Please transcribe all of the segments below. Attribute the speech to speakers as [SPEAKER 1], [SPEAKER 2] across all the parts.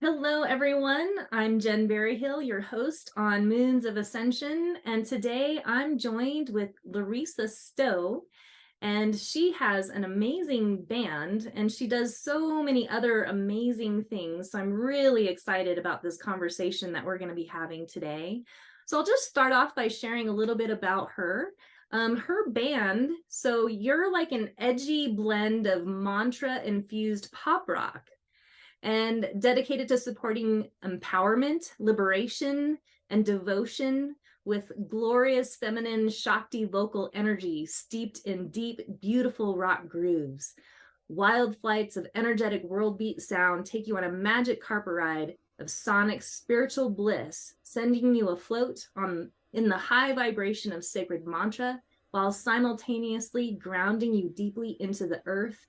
[SPEAKER 1] Hello, everyone. I'm Jen Berryhill, your host on Moons of Ascension, and today I'm joined with Larisa Stow, and she has an amazing band, and she does so many other amazing things. So I'm really excited about this conversation that we're going to be having today. So I'll just start off by sharing a little bit about her. Her band, so you're like an edgy blend of mantra-infused pop rock and dedicated to supporting empowerment, liberation, and devotion with glorious feminine Shakti vocal energy steeped in deep, beautiful rock grooves. Wild flights of energetic world beat sound take you on a magic carpet ride of sonic spiritual bliss, sending you afloat in the high vibration of sacred mantra while simultaneously grounding you deeply into the earth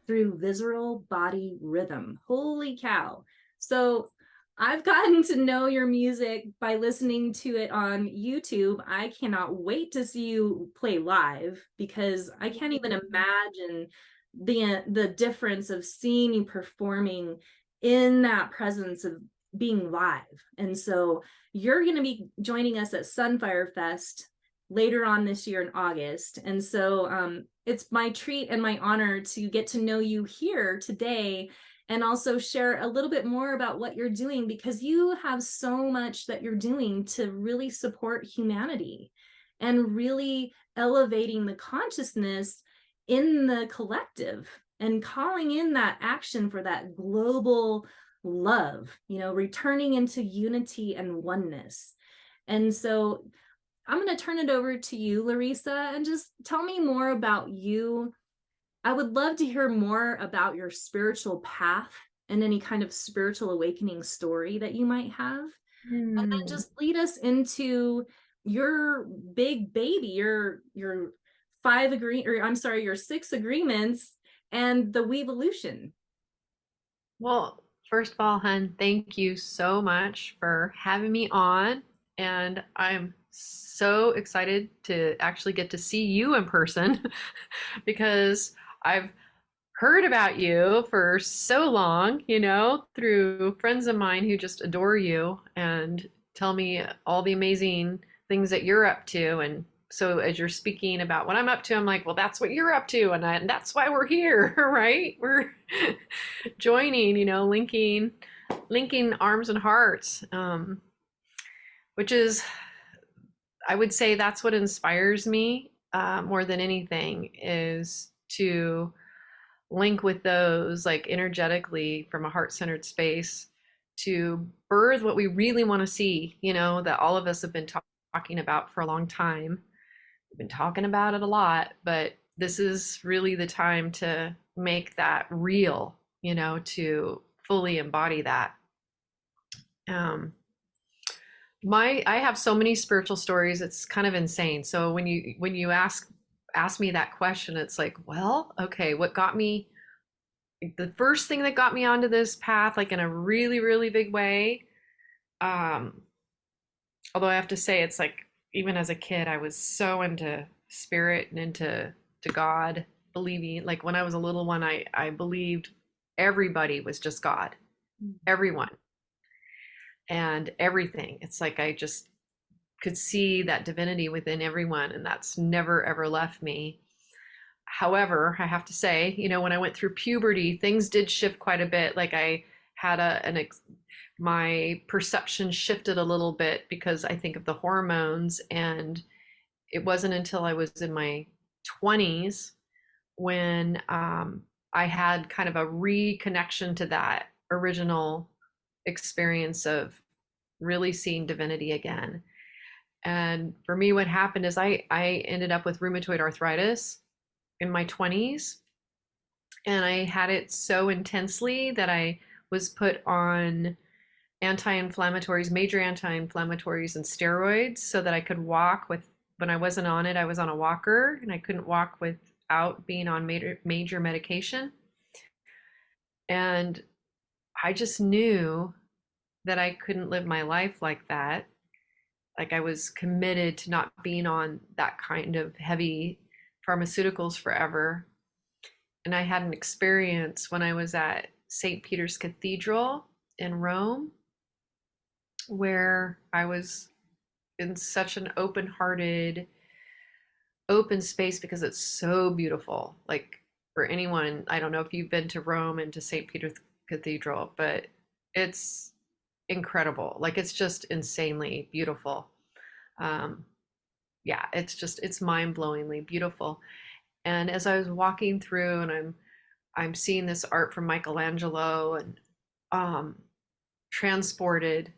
[SPEAKER 1] through visceral body rhythm. Holy cow. So I've gotten to know your music by listening to it on YouTube. I cannot wait to see you play live because I can't even imagine the difference of seeing you performing in that presence of being live. And so you're going to be joining us at Sunfire Fest later on this year in August. And so it's my treat and my honor to get to know you here today and also share a little bit more about what you're doing, because you have so much that you're doing to really support humanity and really elevating the consciousness in the collective and calling in that action for that global love, returning into unity and oneness. And so I'm going to turn it over to you, Larisa, and just tell me more about you. I would love to hear more about your spiritual path and any kind of spiritual awakening story that you might have. And then just lead us into your big baby, your your 6 agreements and the WEvolution.
[SPEAKER 2] Well, first of all, hun, thank you so much for having me on. And I'm so excited to actually get to see you in person because I've heard about you for so long, through friends of mine who just adore you and tell me all the amazing things that you're up to. And so as you're speaking about what I'm up to, I'm like, well, that's what you're up to. And that's why we're here, right? We're joining, linking arms and hearts, which is, I would say that's what inspires me more than anything, is to link with those like energetically from a heart-centered space to birth what we really want to see, that all of us have been talking about for a long time. We've been talking about it a lot, but this is really the time to make that real, to fully embody that. I have so many spiritual stories, it's kind of insane. So when you ask me that question, it's like, well, okay, what got me, the first thing that got me onto this path, like in a really, really big way, although I have to say, it's like, even as a kid, I was so into spirit and into God, believing, like when I was a little one, I believed everybody was just God, everyone and everything. It's like I just could see that divinity within everyone, and that's never ever left me. However, I have to say, when I went through puberty, things did shift quite a bit. Like I had my perception shifted a little bit because I think of the hormones, and it wasn't until I was in my 20s when I had kind of a reconnection to that original experience of really seeing divinity again. And for me, what happened is I ended up with rheumatoid arthritis in my 20s. And I had it so intensely that I was put on anti-inflammatories, major anti-inflammatories and steroids so that I could walk with, when I wasn't on it, I was on a walker and I couldn't walk without being on major medication. And I just knew that I couldn't live my life like that. Like I was committed to not being on that kind of heavy pharmaceuticals forever. And I had an experience when I was at St. Peter's Cathedral in Rome, where I was in such an open-hearted, open space because it's so beautiful. Like for anyone, I don't know if you've been to Rome and to St. Peter's Cathedral, but it's incredible. Like it's just insanely beautiful. Um, yeah, it's mind-blowingly beautiful. And as I was walking through and I'm seeing this art from Michelangelo and um, transported.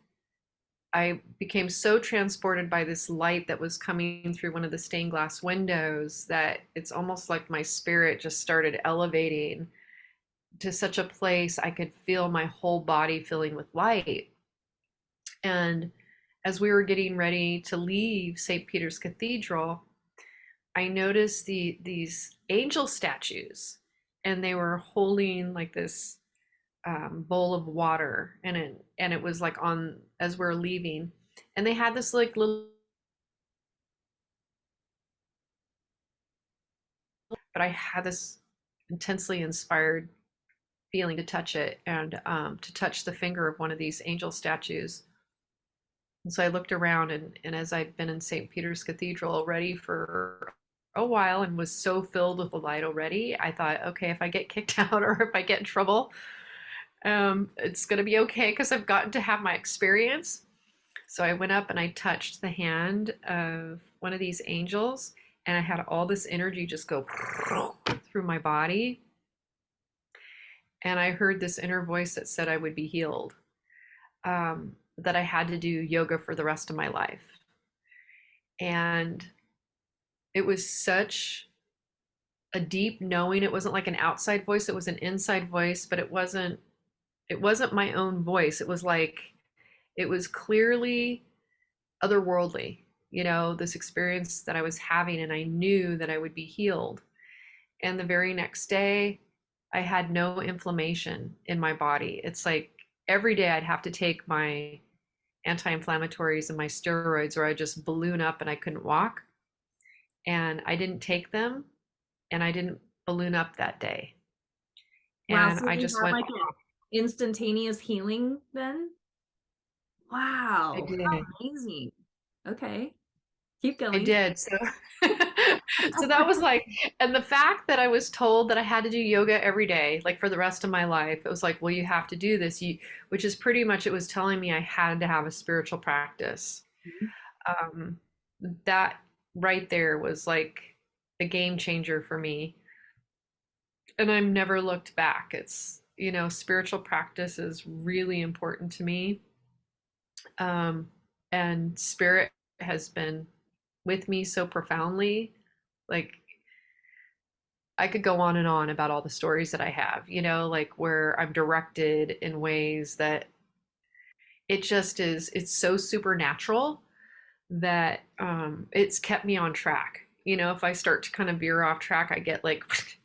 [SPEAKER 2] I became so transported by this light that was coming through one of the stained glass windows that it's almost like my spirit just started elevating to such a place I could feel my whole body filling with light. And as we were getting ready to leave St. Peter's Cathedral, I noticed these angel statues, and they were holding like this bowl of water, and it was like on as we're leaving, and they had this like little, but I had this intensely inspired feeling to touch it and to touch the finger of one of these angel statues. And so I looked around, and as I'd been in St. Peter's Cathedral already for a while and was so filled with the light already, I thought, okay, if I get kicked out or if I get in trouble, it's going to be okay because I've gotten to have my experience. So I went up and I touched the hand of one of these angels, and I had all this energy just go through my body. And I heard this inner voice that said I would be healed, that I had to do yoga for the rest of my life. And it was such a deep knowing. It wasn't like an outside voice, it was an inside voice, but it wasn't my own voice. It was like it was clearly otherworldly, this experience that I was having, and I knew that I would be healed. And the very next day, I had no inflammation in my body. It's like every day I'd have to take my anti-inflammatories and my steroids, or I'd just balloon up and I couldn't walk. And I didn't take them, and I didn't balloon up that day.
[SPEAKER 1] Wow,
[SPEAKER 2] And
[SPEAKER 1] so
[SPEAKER 2] I
[SPEAKER 1] you
[SPEAKER 2] just
[SPEAKER 1] had
[SPEAKER 2] went,
[SPEAKER 1] like an instantaneous healing then?
[SPEAKER 2] I
[SPEAKER 1] Wow, how
[SPEAKER 2] did.
[SPEAKER 1] amazing. Okay, keep
[SPEAKER 2] I
[SPEAKER 1] going.
[SPEAKER 2] did. So so that was like, and the fact that I was told that I had to do yoga every day, like for the rest of my life, it was like, well, you have to do this. Which is pretty much, it was telling me I had to have a spiritual practice.
[SPEAKER 1] Mhm.
[SPEAKER 2] Um, that right there was like a game changer for me. And I've never looked back. Spiritual practice is really important to me. Um, and spirit has been with me so profoundly. Like I could go on and on about all the stories that I have, like where I'm directed in ways that it's so supernatural that it's kept me on track. If I start to kind of veer off track, I get like,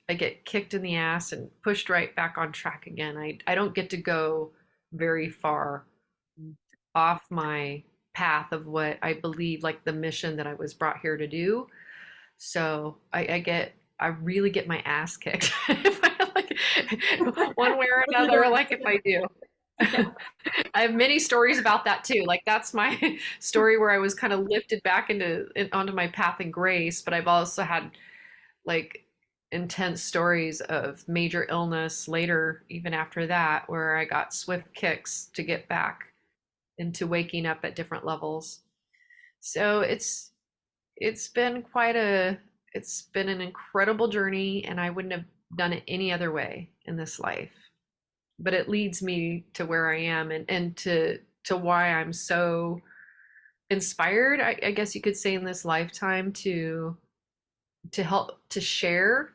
[SPEAKER 2] I get kicked in the ass and pushed right back on track again. I don't get to go very far off my path of what I believe, like the mission that I was brought here to do. So I really get my ass kicked if I like one way or
[SPEAKER 1] You're
[SPEAKER 2] another,
[SPEAKER 1] the-
[SPEAKER 2] like if I do.
[SPEAKER 1] Yeah.
[SPEAKER 2] I have many stories about that too. Like that's my story where I was kind of lifted back onto my path in grace, but I've also had like intense stories of major illness later, even after that, where I got swift kicks to get back into waking up at different levels. So it's been an incredible journey, and I wouldn't have done it any other way in this life. But it leads me to where I am, and to why I'm so inspired, I guess you could say, in this lifetime to help to share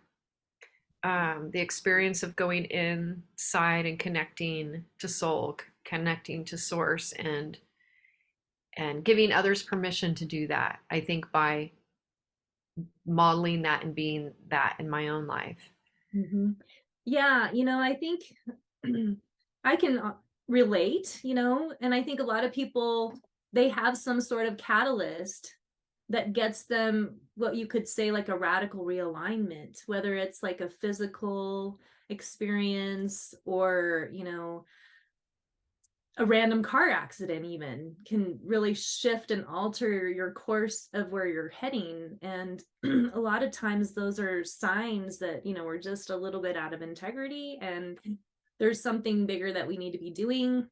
[SPEAKER 2] the experience of going inside and connecting to soul, connecting to source, and giving others permission to do that. I think by modeling that and being that in my own life.
[SPEAKER 1] Mhm. Yeah, I think I can relate, and I think a lot of people, they have some sort of catalyst that gets them what you could say like a radical realignment, whether it's like a physical experience or, a random car accident even can really shift and alter your course of where you're heading. And a lot of times those are signs that, we're just a little bit out of integrity and there's something bigger that we need to be doing.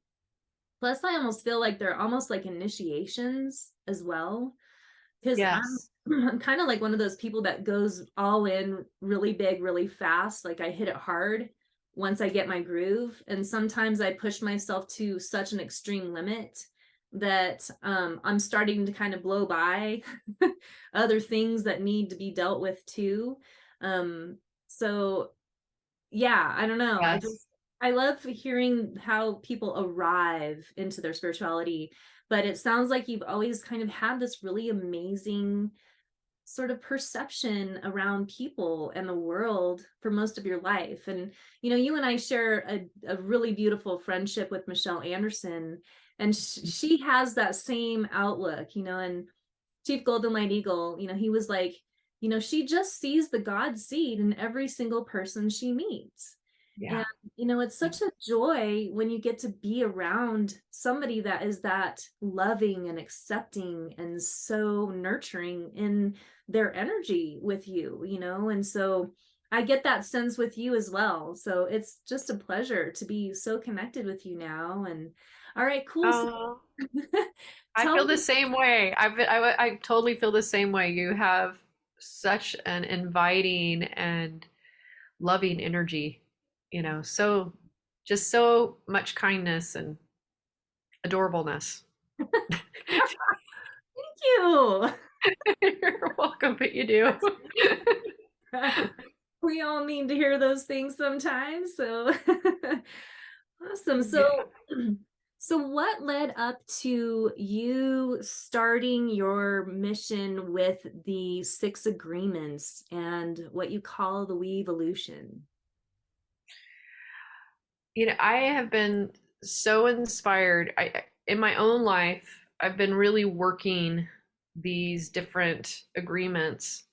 [SPEAKER 1] Plus, I almost feel like they're almost like initiations as well, because
[SPEAKER 2] Yes.
[SPEAKER 1] I'm kind of like one of those people that goes all in really big, really fast. Like I hit it hard once I get my groove. And sometimes I push myself to such an extreme limit that I'm starting to kind of blow by other things that need to be dealt with too. So yeah, I don't know.
[SPEAKER 2] Yes.
[SPEAKER 1] I love hearing how people arrive into their spirituality, but it sounds like you've always kind of had this really amazing sort of perception around people and the world for most of your life. And you and I share a really beautiful friendship with Michelle Anderson, and she has that same outlook, and Chief Golden Light Eagle, he was like, she just sees the God seed in every single person she meets. And,
[SPEAKER 2] Yeah.
[SPEAKER 1] it's such a joy when you get to be around somebody that is that loving and accepting and so nurturing in their energy with you, and so I get that sense with you as well. So it's just a pleasure to be so connected with you now. And all right, cool. So
[SPEAKER 2] Oh, I
[SPEAKER 1] tell
[SPEAKER 2] feel the
[SPEAKER 1] me.
[SPEAKER 2] same way. I totally feel the same way. You have such an inviting and loving energy, so just so much kindness and adorableness.
[SPEAKER 1] Thank you.
[SPEAKER 2] You're welcome, but you do.
[SPEAKER 1] We all need to hear those things sometimes. So awesome. So,
[SPEAKER 2] Yeah.
[SPEAKER 1] so what led up to you starting your mission with the 6 agreements and what you call the WEvolution?
[SPEAKER 2] I have been so inspired. In my own life, I've been really working these different agreements,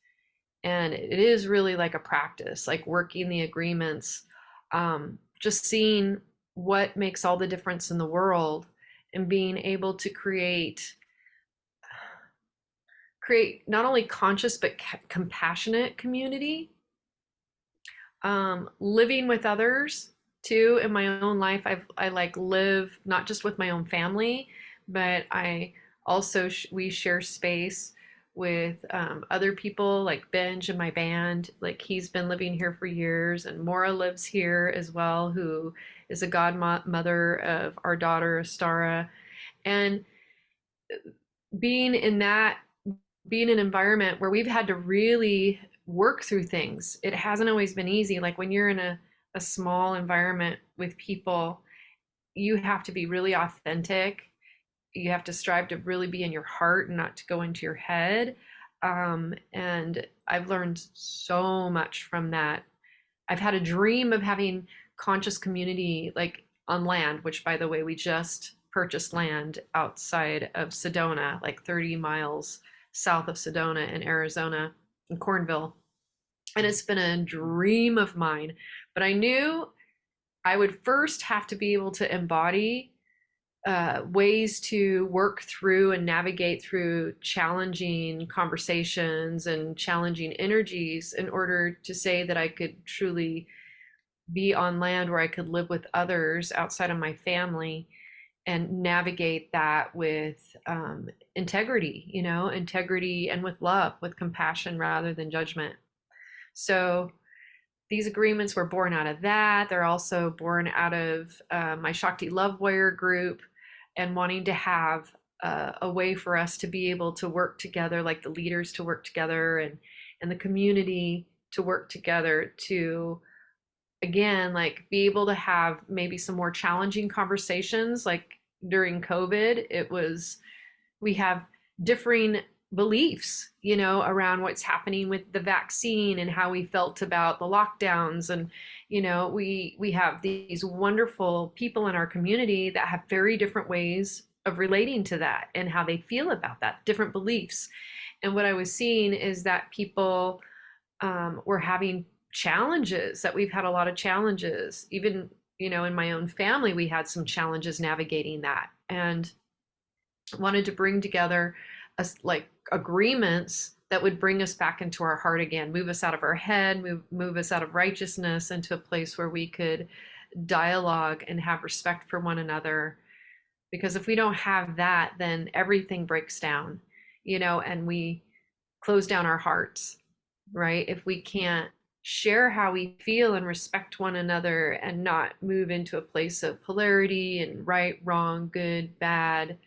[SPEAKER 2] and it is really like a practice, like working the agreements, just seeing what makes all the difference in the world, and being able to create not only conscious but compassionate community, living with others too. In my own life, I like live not just with my own family, but I also we share space with other people, like Benj in my band. Like he's been living here for years, and Maura lives here as well, who is a godmother of our daughter Astara. And being in that being in an environment where we've had to really work through things. It hasn't always been easy. Like when you're in a small environment with people, you have to be really authentic. You have to strive to really be in your heart and not to go into your head. And I've learned so much from that. I've had a dream of having conscious community like on land, which by the way, we just purchased land outside of Sedona, like 30 miles south of Sedona in Arizona, in Cornville. And it's been a dream of mine. But I knew I would first have to be able to embody ways to work through and navigate through challenging conversations and challenging energies in order to say that I could truly be on land where I could live with others outside of my family and navigate that with integrity, integrity and with love, with compassion rather than judgment. So these agreements were born out of that. They're also born out of my Shakti Love Warrior group and wanting to have a way for us to be able to work together, like the leaders to work together and the community to work together to, again, like be able to have maybe some more challenging conversations. Like during COVID, we have differing beliefs, around what's happening with the vaccine and how we felt about the lockdowns. And, we have these wonderful people in our community that have very different ways of relating to that and how they feel about that, different beliefs. And what I was seeing is that people were having challenges, that we've had a lot of challenges, even, in my own family, we had some challenges navigating that, and wanted to bring together like agreements that would bring us back into our heart again, move us out of our head, move us out of righteousness into a place where we could dialogue and have respect for one another. Because if we don't have that, then everything breaks down, and we close down our hearts, right? If we can't share how we feel and respect one another and not move into a place of polarity and right, wrong, good, bad,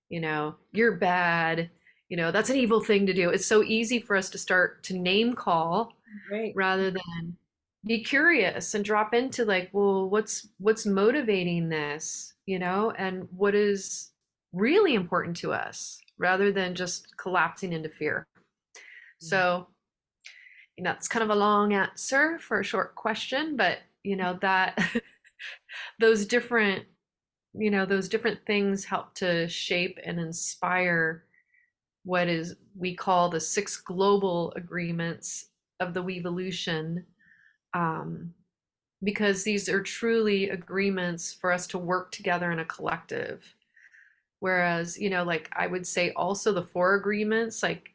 [SPEAKER 2] you're bad, that's an evil thing to do. It's so easy for us to start to name call
[SPEAKER 1] Right.
[SPEAKER 2] rather than be curious and drop into like, well, what's motivating this, and what is really important to us rather than just collapsing into fear. So, it's kind of a long answer for a short question, but that those different things help to shape and inspire what is we call the 6 global agreements of the WEvolution, because these are truly agreements for us to work together in a collective. Whereas, like I would say also the 4 agreements, like,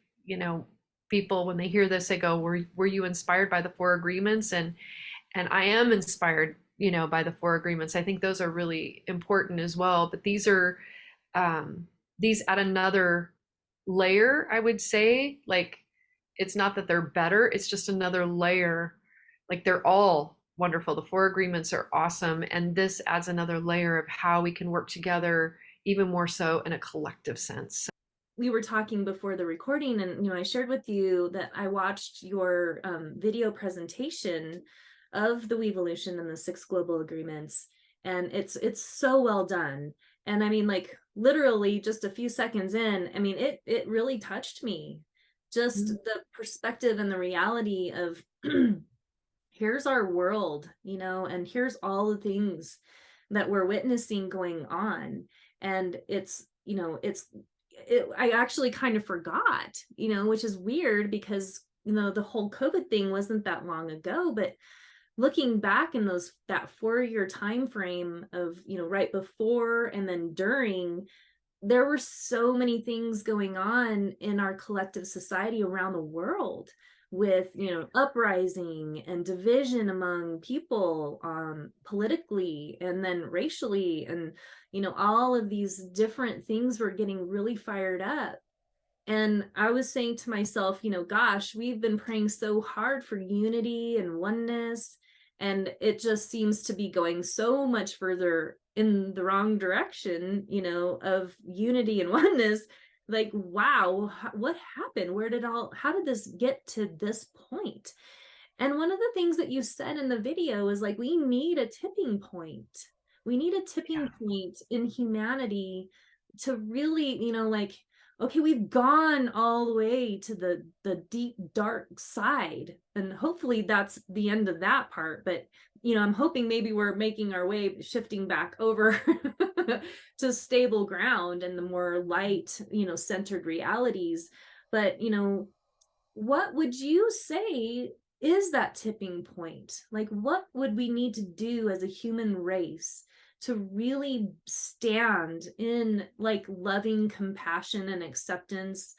[SPEAKER 2] people when they hear this, they go, were you inspired by the 4 agreements? And I am inspired, by the 4 agreements. I think those are really important as well. But these add another layer, I would say. Like, it's not that they're better, it's just another layer. Like, they're all wonderful. The 4 agreements are awesome. And this adds another layer of how we can work together even more so in a collective sense.
[SPEAKER 1] We were talking before the recording, and I shared with you that I watched your video presentation of the WEvolution and the 6 global agreements, and it's so well done. And I mean, like, literally just a few seconds in, I mean, it really touched me. Just the perspective and the reality of here's our world, and here's all the things that we're witnessing going on. And I actually kind of forgot, which is weird because, the whole COVID thing wasn't that long ago, but looking back in that 4-year time frame of, right before and then during, there were so many things going on in our collective society around the world with, uprising and division among people, politically and then racially, and all of these different things were getting really fired up. And I was saying to myself, gosh, we've been praying so hard for unity and oneness, and it just seems to be going so much further in the wrong direction, of unity and oneness. Like, wow, what happened? How did this get to this point? And one of the things that you said in the video is like, we need a tipping point. We need a tipping point in humanity to really, like, okay, we've gone all the way to the deep dark side, and hopefully that's the end of that part. But I'm hoping maybe we're making our way, shifting back over to stable ground and the more light, centered realities. But what would you say is that tipping point? Like, what would we need to do as a human race to really stand in like loving compassion and acceptance,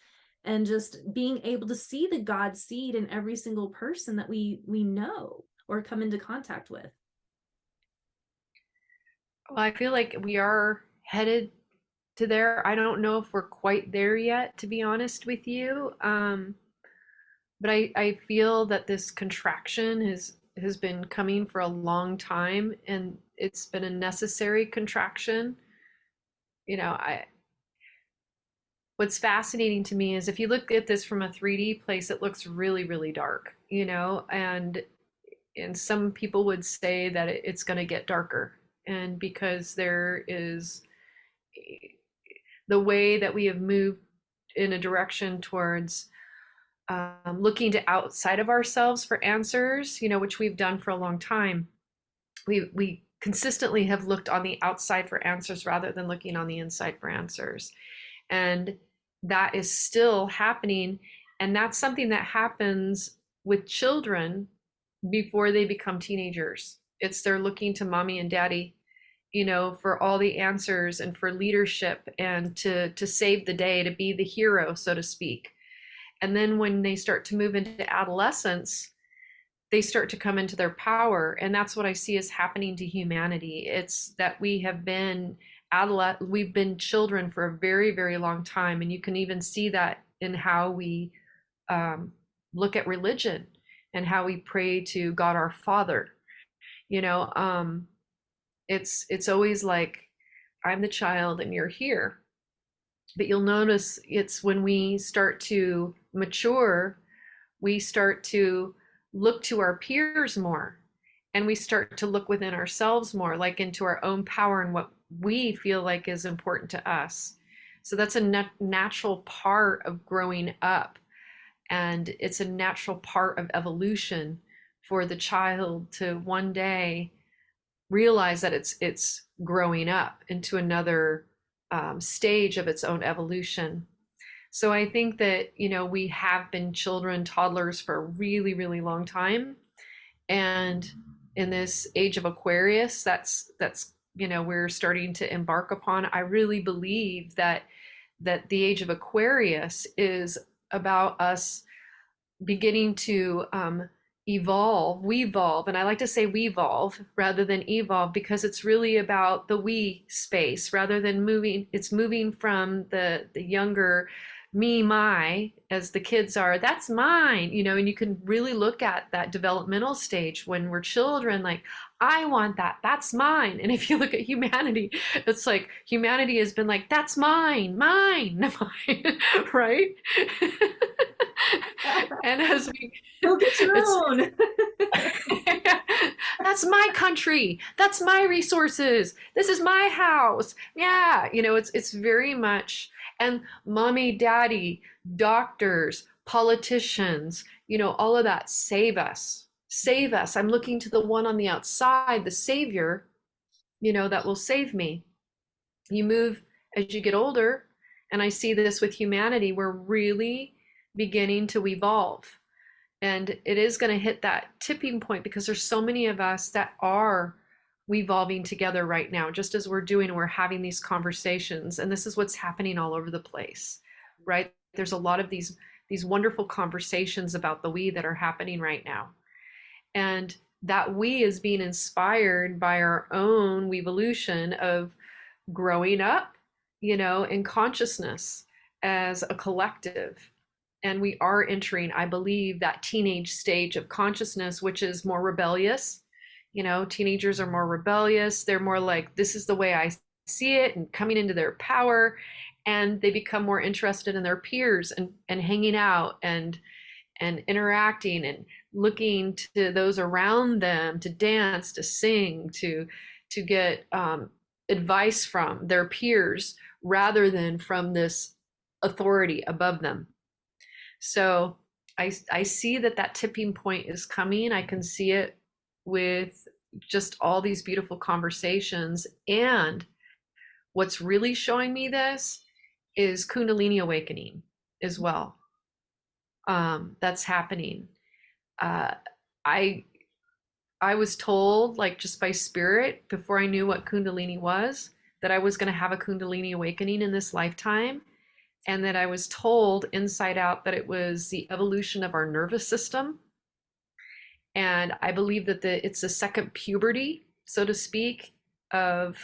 [SPEAKER 1] and just being able to see the God seed in every single person that we know or come into contact with?
[SPEAKER 2] Well, I feel like we are headed to there. I don't know if we're quite there yet, to be honest with you. But I feel that this contraction has been coming for a long time, and it's been a necessary contraction. What's fascinating to me is if you look at this from a 3D place, it looks really, really dark, and some people would say that it's going to get darker. And because there is the way that we have moved in a direction towards looking to outside of ourselves for answers, which we've done for a long time. We consistently have looked on the outside for answers rather than looking on the inside for answers. And that is still happening. And that's something that happens with children before they become teenagers. It's they're looking to mommy and daddy, you know, for all the answers and for leadership and to save the day, to be the hero, so to speak. And then when they start to move into adolescence, they start to come into their power. And that's what I see is happening to humanity. It's that we have been we've been children for a very, very long time. And you can even see that in how we um, look at religion and how we pray to God our Father. You know, it's always like, I'm the child and you're here. But you'll notice it's when we start to mature, we start to look to our peers more, and we start to look within ourselves more, like into our own power and what we feel like is important to us. So that's a natural part of growing up, and it's a natural part of evolution for the child to one day realize that it's growing up into another stage of its own evolution. So I think that, you know, we have been children, toddlers for a really, really long time. And in this age of Aquarius, that's, you know, we're starting to embark upon. I really believe that the age of Aquarius is about us beginning to we evolve, and I like to say we evolve rather than evolve, because it's really about the we space rather than moving. It's moving from the younger me, my, as the kids are, that's mine, you know. And you can really look at that developmental stage when we're children, like, I want that, that's mine. And if you look at humanity, it's like humanity has been like, that's mine, mine, mine, right? And as we
[SPEAKER 1] Go get your own.
[SPEAKER 2] that's my country, that's my resources, this is my house, yeah, you know, it's very much. And mommy, daddy, doctors, politicians, you know, all of that, save us, save us. I'm looking to the one on the outside, the savior, you know, that will save me. You move as you get older, and I see this with humanity, we're really beginning to evolve. And it is going to hit that tipping point because there's so many of us that are evolving together right now, just as we're having these conversations. And this is what's happening all over the place, right? There's a lot of these wonderful conversations about the we that are happening right now. And that we is being inspired by our own WEvolution of growing up, you know, in consciousness as a collective. And we are entering, I believe, that teenage stage of consciousness, which is more rebellious. You know, teenagers are more rebellious. They're more like, this is the way I see it, and coming into their power. And they become more interested in their peers and hanging out and interacting and looking to those around them to dance, to sing, to get advice from their peers rather than from this authority above them. So I see that tipping point is coming. I can see it with just all these beautiful conversations. And what's really showing me this is Kundalini Awakening as well. That's happening. I was told, like, just by spirit, before I knew what Kundalini was, that I was going to have a Kundalini Awakening in this lifetime. And that I was told inside out that it was the evolution of our nervous system. And I believe that it's the second puberty, so to speak, of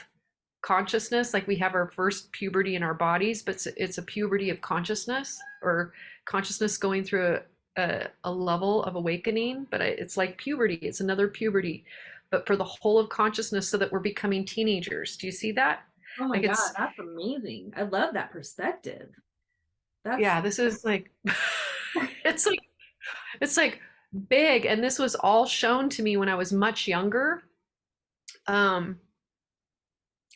[SPEAKER 2] consciousness. Like, we have our first puberty in our bodies, but it's a puberty of consciousness, or consciousness going through a level of awakening. But it's like puberty, it's another puberty, but for the whole of consciousness, so that we're becoming teenagers. Do you see that?
[SPEAKER 1] Oh my
[SPEAKER 2] Like,
[SPEAKER 1] God, that's amazing. I love that perspective. That's
[SPEAKER 2] yeah, this is like, it's like, it's like big. And this was all shown to me when I was much younger. And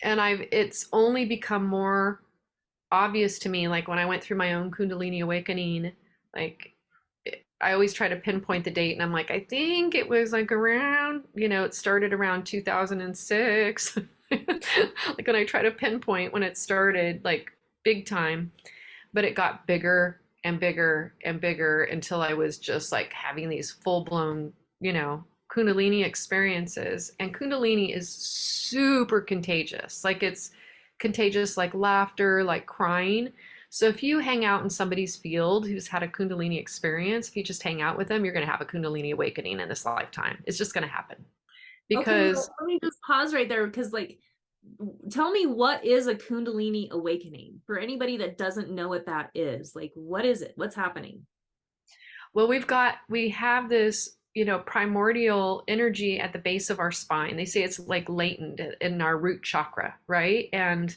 [SPEAKER 2] it's only become more obvious to me, like when I went through my own Kundalini Awakening. Like, I always try to pinpoint the date, and I'm like, I think it was like around, you know, it started around 2006. Like, when I try to pinpoint when it started, like, big time. But it got bigger and bigger and bigger until I was just like having these full blown, you know, Kundalini experiences, and Kundalini is super contagious. Like it's contagious like laughter, like crying. So if you hang out in somebody's field who's had a Kundalini experience, if you just hang out with them, you're going to have a Kundalini awakening in this lifetime. It's just going to happen.
[SPEAKER 1] Okay,
[SPEAKER 2] Because
[SPEAKER 1] well, let me just pause right there because, like, tell me, what is a Kundalini awakening for anybody that doesn't know what that is? Like, what is it? What's happening?
[SPEAKER 2] well, we have this, primordial energy at the base of our spine. They say it's like latent in our root chakra, right? And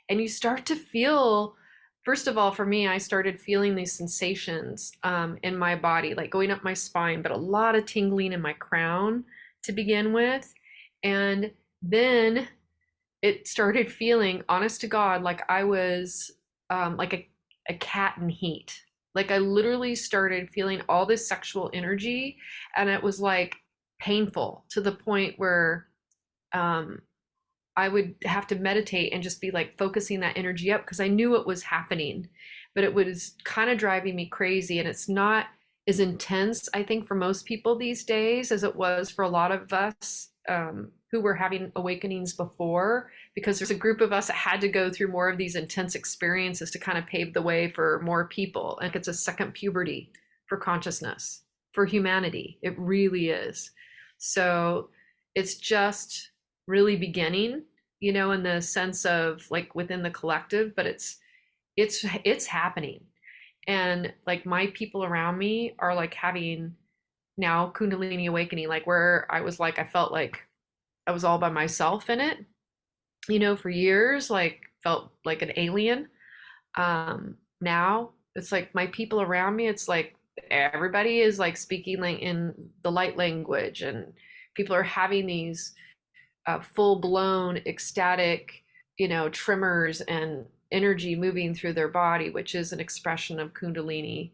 [SPEAKER 2] you start to feel, first of all, for me, I started feeling these sensations in my body, like going up my spine, but a lot of tingling in my crown to begin with. And then it started feeling, honest to God, like I was like a cat in heat. Like I literally started feeling all this sexual energy, and it was like painful to the point where um, I would have to meditate and just be like focusing that energy up because I knew it was happening, but it was kind of driving me crazy. And it's not as intense, I think, for most people these days as it was for a lot of us who were having awakenings before, because there's a group of us that had to go through more of these intense experiences to kind of pave the way for more people. And it's a second puberty for consciousness, for humanity. It really is. So it's just really beginning, in the sense of like within the collective, but it's happening. And like my people around me are like having now Kundalini awakening, like where I was like, I felt like I was all by myself in it, for years, like felt like an alien. Now it's like my people around me, it's like everybody is like speaking like in the light language, and people are having these full blown ecstatic, tremors and energy moving through their body, which is an expression of Kundalini.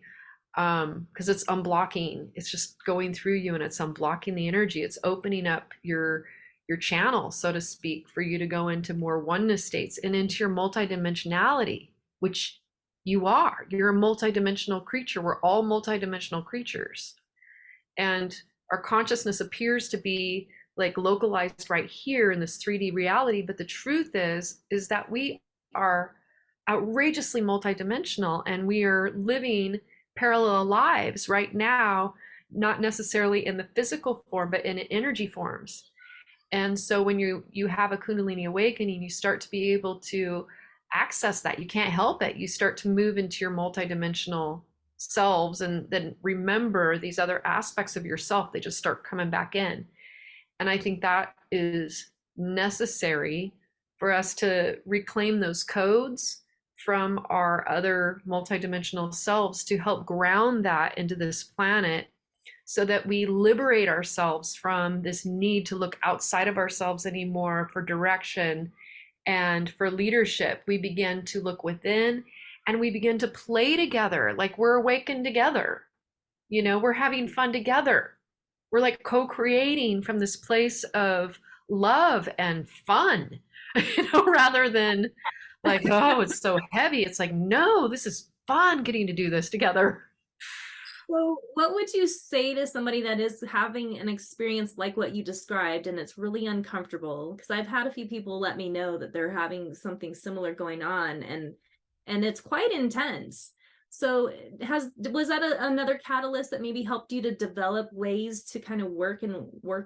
[SPEAKER 2] Because it's unblocking, it's just going through you and it's unblocking the energy. It's opening up your channel, so to speak, for you to go into more oneness states and into your multidimensionality, which you are. You're a multidimensional creature. We're all multidimensional creatures. And our consciousness appears to be like localized right here in this 3D reality, but the truth is that we are outrageously multidimensional, and we are living parallel lives right now, not necessarily in the physical form, but in energy forms. And so when you have a Kundalini awakening, you start to be able to access that. You can't help it. You start to move into your multidimensional selves, and then remember these other aspects of yourself. They just start coming back in. And I think that is necessary for us to reclaim those codes from our other multidimensional selves to help ground that into this planet, so that we liberate ourselves from this need to look outside of ourselves anymore for direction and for leadership. We begin to look within, and we begin to play together, like we're awakened together. We're having fun together. We're like co-creating from this place of love and fun, rather than like, oh, it's so heavy. It's like, no, this is fun getting to do this together.
[SPEAKER 1] So, what would you say to somebody that is having an experience like what you described and it's really uncomfortable? Because I've had a few people let me know that they're having something similar going on, and it's quite intense. So, was that another catalyst that maybe helped you to develop ways to kind of work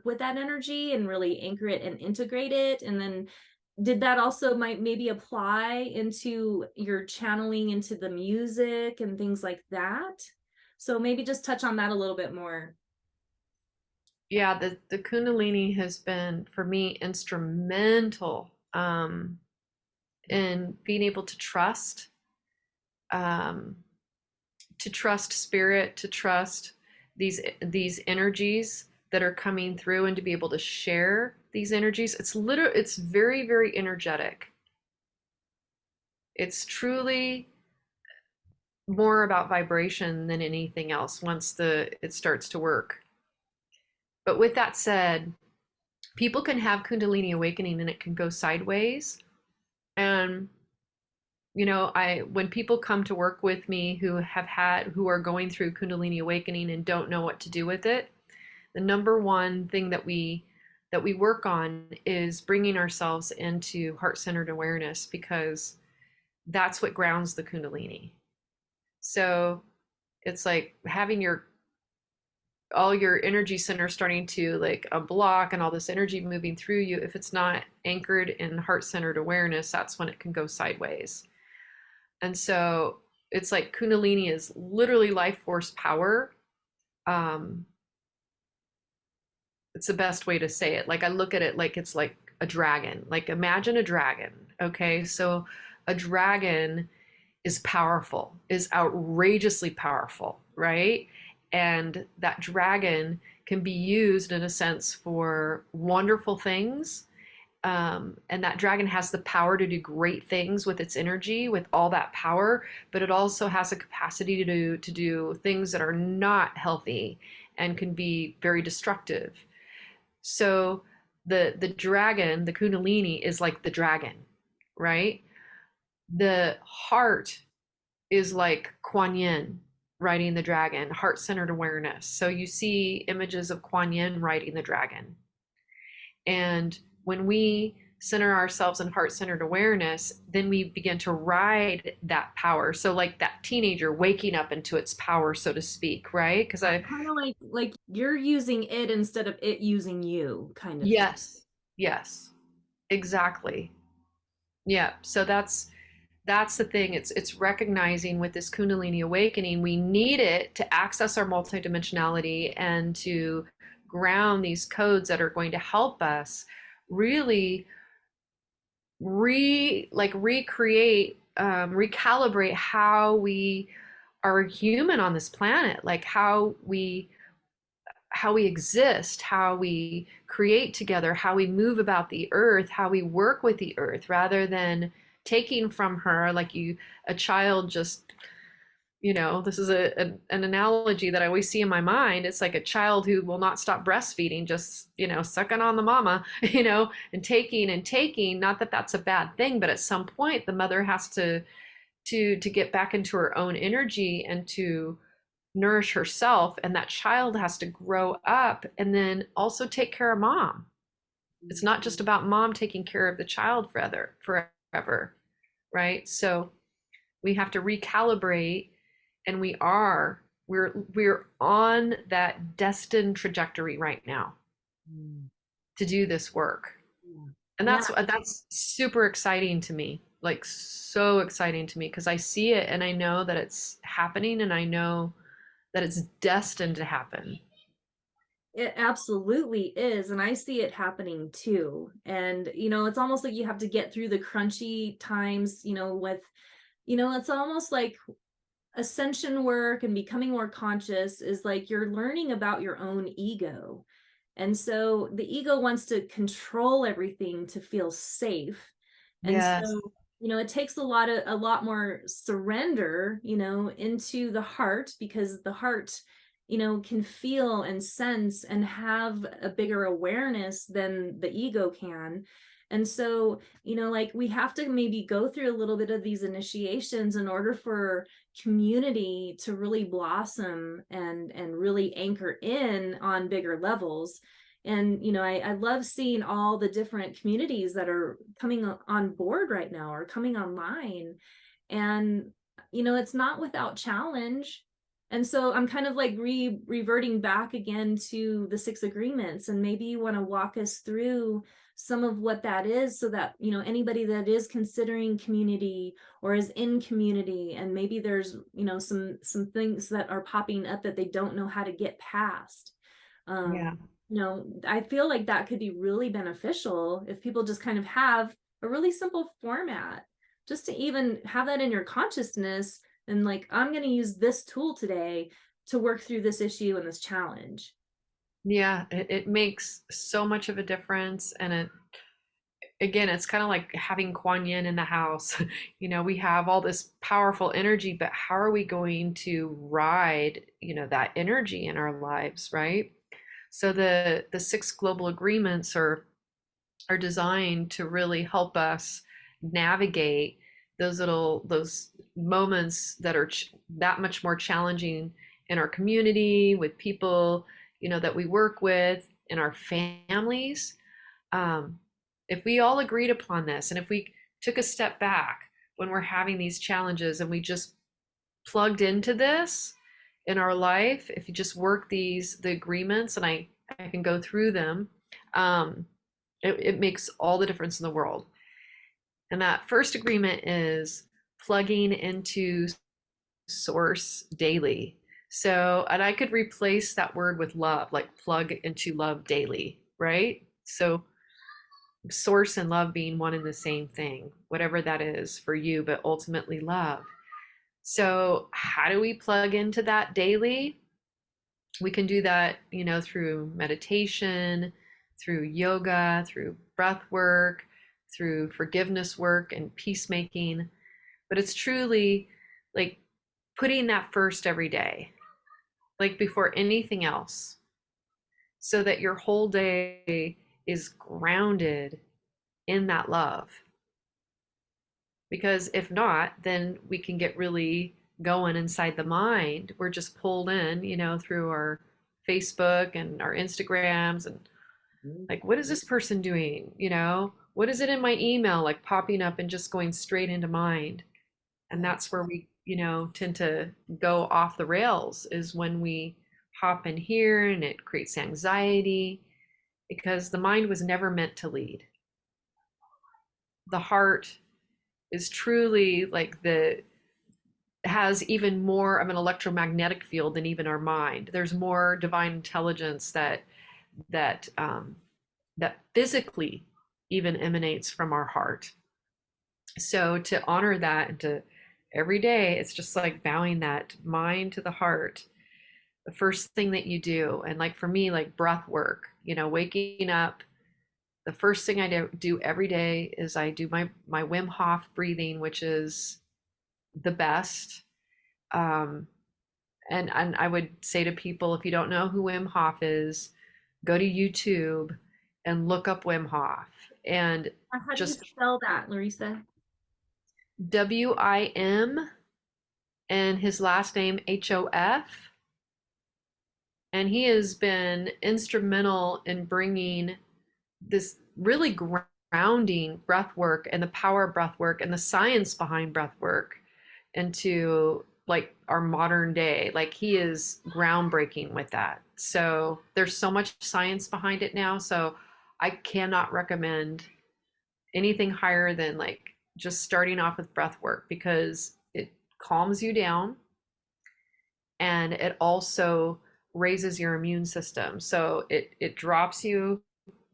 [SPEAKER 1] with that energy and really anchor it and integrate it? And then did that also might maybe apply into your channeling into the music and things like that? So maybe just touch on that a little bit more.
[SPEAKER 2] Yeah, the Kundalini has been for me instrumental in being able um, to trust spirit, to trust these energies that are coming through, and to be able to share these energies. It's very, very energetic. It's truly more about vibration than anything else once it starts to work. But with that said, people can have Kundalini awakening and it can go sideways. And when people come to work with me who are going through Kundalini awakening and don't know what to do with it, the number one thing that we work on is bringing ourselves into heart-centered awareness, because that's what grounds the Kundalini. So it's like having your all your energy center starting to like a block and all this energy moving through you. If it's not anchored in heart-centered awareness, that's when it can go sideways. And so it's like Kundalini is literally life force power. um it's the best way to say it. Like, I look at it like it's like a dragon. Like, imagine a dragon. Okay, so a dragon is powerful, is outrageously powerful, right? And that dragon can be used in a sense for wonderful things. And that dragon has the power to do great things with its energy, with all that power, but it also has a capacity to do things that are not healthy and can be very destructive. So the dragon, the Kundalini, is like the dragon, right? The heart is like Kuan Yin riding the dragon, heart-centered awareness. So you see images of Kuan Yin riding the dragon. And when we center ourselves in heart-centered awareness, then we begin to ride that power. So like that teenager waking up into its power, so to speak, right? Because I
[SPEAKER 1] Kind of like you're using it instead of it using you, kind of thing.
[SPEAKER 2] Yes, yes, exactly. Yeah. So that's the thing. It's recognizing with this Kundalini awakening, we need it to access our multidimensionality and to ground these codes that are going to help us really recreate, recalibrate how we are human on this planet, like how we exist, how we create together, how we move about the earth, how we work with the earth, rather than taking from her like a child just, this is an analogy that I always see in my mind. It's like a child who will not stop breastfeeding, just, sucking on the mama, and taking, not that that's a bad thing, but at some point the mother has to get back into her own energy and to nourish herself, and that child has to grow up and then also take care of mom. It's not just about mom taking care of the child forever, right? So we have to recalibrate, and we're on that destined trajectory right now to do this work. And
[SPEAKER 1] Yeah,
[SPEAKER 2] that's super exciting to me, like so exciting to me, because I see it and I know that it's happening, and I know that it's destined to happen.
[SPEAKER 1] it absolutely is. And I see it happening too. And, it's almost like you have to get through the crunchy times, with, it's almost like ascension work and becoming more conscious is like you're learning about your own ego. And so the ego wants to control everything to feel safe. And
[SPEAKER 2] Yes.
[SPEAKER 1] so, it takes a lot more surrender, into the heart, because the heart, can feel and sense and have a bigger awareness than the ego can. And so, like we have to maybe go through a little bit of these initiations in order for community to really blossom and really anchor in on bigger levels. And I love seeing all the different communities that are coming on board right now or coming online. And it's not without challenge. And so I'm kind of like reverting back again to the six agreements, and maybe you want to walk us through some of what that is, so that anybody that is considering community or is in community, and maybe there's some things that are popping up that they don't know how to get past.
[SPEAKER 2] Yeah.
[SPEAKER 1] I feel like that could be really beneficial if people just kind of have a really simple format, just to even have that in your consciousness, and like, I'm going to use this tool today to work through this issue and this challenge.
[SPEAKER 2] Yeah, it makes so much of a difference. And again, it's kind of like having Kuan Yin in the house. We have all this powerful energy, but how are we going to ride, that energy in our lives, right? So the six global agreements are designed to really help us navigate those moments that are that much more challenging in our community, with people, that we work with, in our families, um, if we all agreed upon this, and if we took a step back when we're having these challenges and we just plugged into this in our life, if you just work the agreements, and I can go through them, it makes all the difference in the world. And that first agreement is plugging into source daily. So, and I could replace that word with love, like plug into love daily, right? So source and love being one and the same thing, whatever that is for you, but ultimately love. So how do we plug into that daily? We can do that, through meditation, through yoga, through breath work, through forgiveness work and peacemaking. But it's truly like putting that first every day, like before anything else, so that your whole day is grounded in that love. Because if not, then we can get really going inside the mind. We're just pulled in, through our Facebook and our Instagrams, and like, what is this person doing? What is it in my email, like popping up and just going straight into mind? And that's where we, tend to go off the rails, is when we hop in here, and it creates anxiety, because the mind was never meant to lead. The heart is truly like has even more of an electromagnetic field than even our mind. There's more divine intelligence that physically even emanates from our heart. So to honor that, and to every day, it's just like bowing that mind to the heart, the first thing that you do. And like for me, like breath work, waking up, the first thing I do every day is I do my Wim Hof breathing, which is the best. And I would say to people, if you don't know who Wim Hof is, go to YouTube and look up Wim Hof, and
[SPEAKER 1] How do you
[SPEAKER 2] just
[SPEAKER 1] spell that, Larisa?
[SPEAKER 2] WIM, and his last name HOF. And he has been instrumental in bringing this really grounding breath work, and the power of breath work, and the science behind breath work into like our modern day. Like, he is groundbreaking with that. So there's so much science behind it now. So I cannot recommend anything higher than like just starting off with breath work, because it calms you down, and it also raises your immune system. So it drops you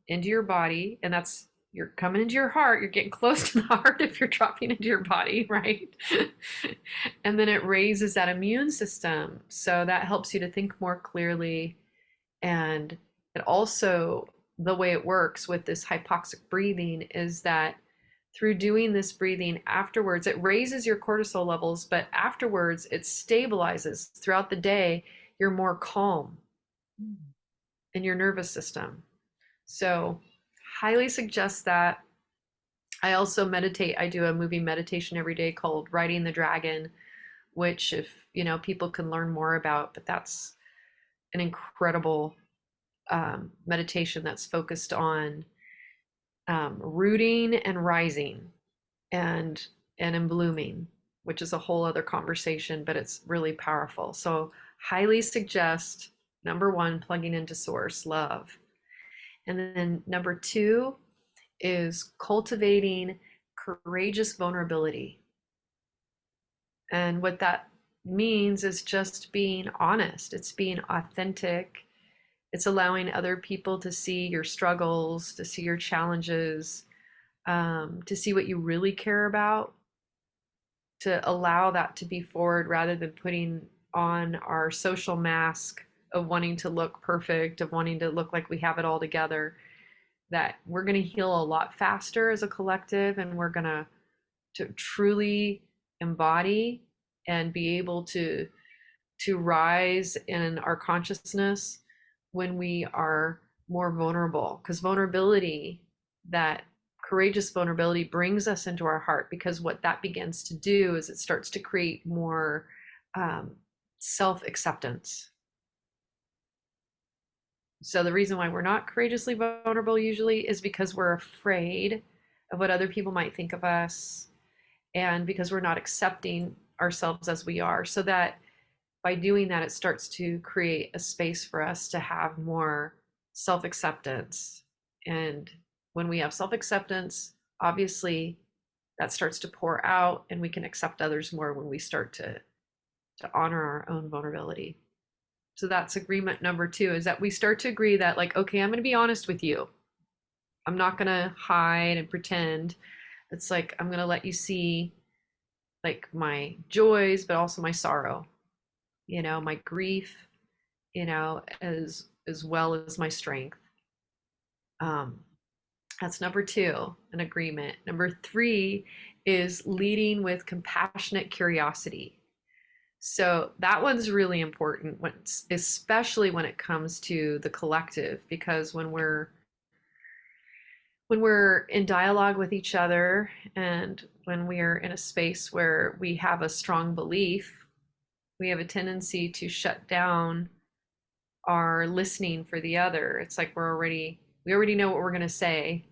[SPEAKER 2] into your body, and that's, you're coming into your heart, you're getting close to the heart if you're dropping into your body, right? And then it raises that immune system, so that helps you to think more clearly. And it also, the way it works with this hypoxic breathing is that through doing this breathing afterwards, it raises your cortisol levels, but afterwards it stabilizes. Throughout the day, you're more calm in your nervous system. So highly suggest that. I also meditate. I do a moving meditation every day called Riding the Dragon, which, if people can learn more about, but that's an incredible meditation that's focused on rooting and rising, and in blooming, which is a whole other conversation, but it's really powerful. So highly suggest, number one, plugging into source love. And then number two is cultivating courageous vulnerability. And what that means is just being honest. It's being authentic. It's allowing other people to see your struggles, to see your challenges, to see what you really care about, to allow that to be forward, rather than putting on our social mask of wanting to look perfect, of wanting to look like we have it all together. That we're going to heal a lot faster as a collective, and we're going to truly embody and be able to rise in our consciousness when we are more vulnerable. Because vulnerability, that courageous vulnerability, brings us into our heart, because what that begins to do is it starts to create more self-acceptance. So the reason why we're not courageously vulnerable usually is because we're afraid of what other people might think of us, and because we're not accepting ourselves as we are. So that by doing that, it starts to create a space for us to have more self acceptance. And when we have self acceptance, obviously that starts to pour out, and we can accept others more when we start to honor our own vulnerability. So that's agreement number 2, is that we start to agree that, like, okay, I'm going to be honest with you. I'm not going to hide and pretend. It's like, I'm going to let you see like my joys, but also my sorrow, my grief, as well as my strength. Um, that's number 2, an agreement. Number 3 is leading with compassionate curiosity. So that one's really important, especially when it comes to the collective, because when we're in dialogue with each other, and when we are in a space where we have a strong belief, we have a tendency to shut down our listening for the other. It's like we already know what we're going to say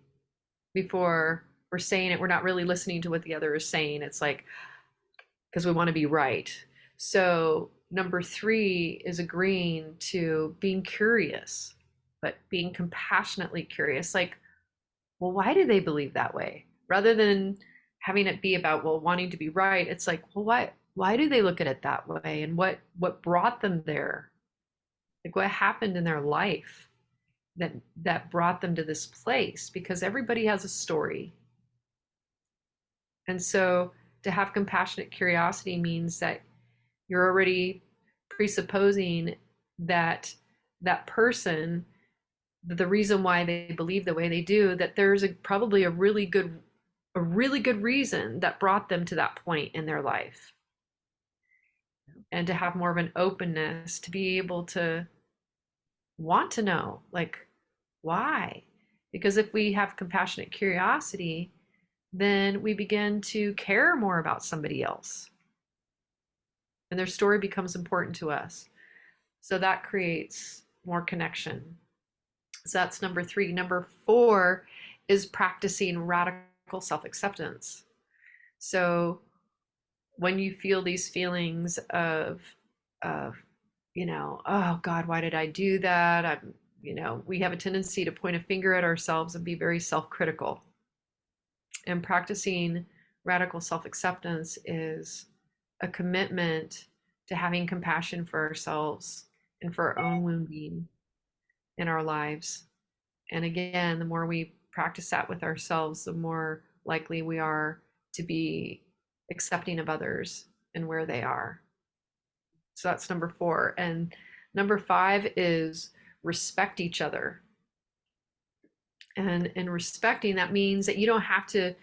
[SPEAKER 2] before we're saying it. We're not really listening to what the other is saying. It's like, because we want to be right. So number 3 is agreeing to being curious, but being compassionately curious. Like, well, why do they believe that way? Rather than having it be about, well, wanting to be right, it's like, well, why do they look at it that way? And what brought them there? Like, what happened in their life that brought them to this place? Because everybody has a story. And so to have compassionate curiosity means that you're already presupposing that that person, the reason why they believe the way they do, that there's probably a really good reason that brought them to that point in their life. And to have more of an openness to be able to want to know, like, why? Because if we have compassionate curiosity, then we begin to care more about somebody else, and their story becomes important to us. So that creates more connection. So that's number 3. Number 4 is practicing radical self-acceptance. So when you feel these feelings of oh God, why did I do that? We have a tendency to point a finger at ourselves and be very self-critical. And practicing radical self-acceptance is a commitment to having compassion for ourselves and for our own wounding in our lives. And again, the more we practice that with ourselves, the more likely we are to be accepting of others and where they are. So that's number 4. And number 5 is respect each other. And in respecting, that means that you don't have to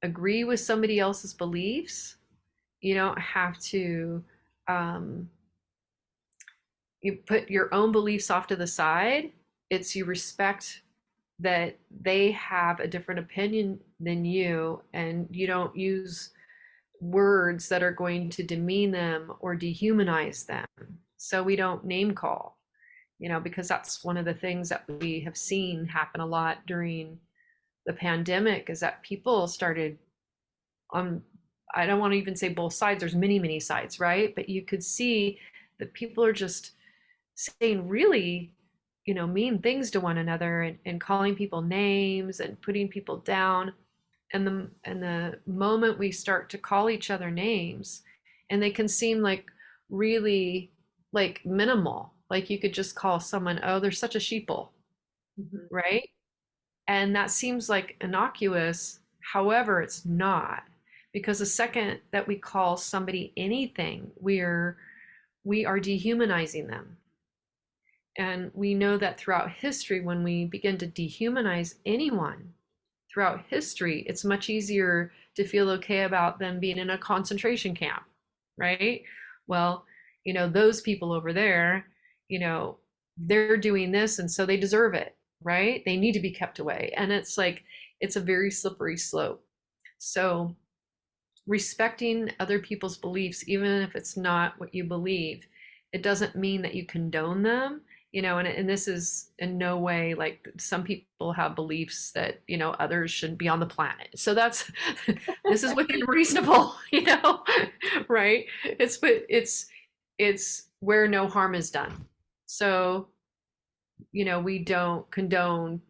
[SPEAKER 2] agree with somebody else's beliefs. You don't have to you put your own beliefs off to the side. It's you respect that they have a different opinion than you, and you don't use words that are going to demean them or dehumanize them. So we don't name call, because that's one of the things that we have seen happen a lot during the pandemic, is that people started on, I don't want to even say both sides, there's many sides, right? But you could see that people are just saying really mean things to one another, and calling people names and putting people down. And the moment we start to call each other names, and they can seem like really like minimal, like you could just call someone, oh, they're such a sheeple, right? And that seems like innocuous. However, it's not, because the second that we call somebody anything, we are dehumanizing them. And we know that throughout history, when we begin to dehumanize anyone throughout history, it's much easier to feel okay about them being in a concentration camp, right? Well, those people over there, they're doing this, and so they deserve it, right? They need to be kept away. And it's like, it's a very slippery slope. So respecting other people's beliefs, even if it's not what you believe, it doesn't mean that you condone them. and this is in no way like some people have beliefs that, others shouldn't be on the planet. So that's, this is within reasonable, right? It's where no harm is done. So, we don't condone,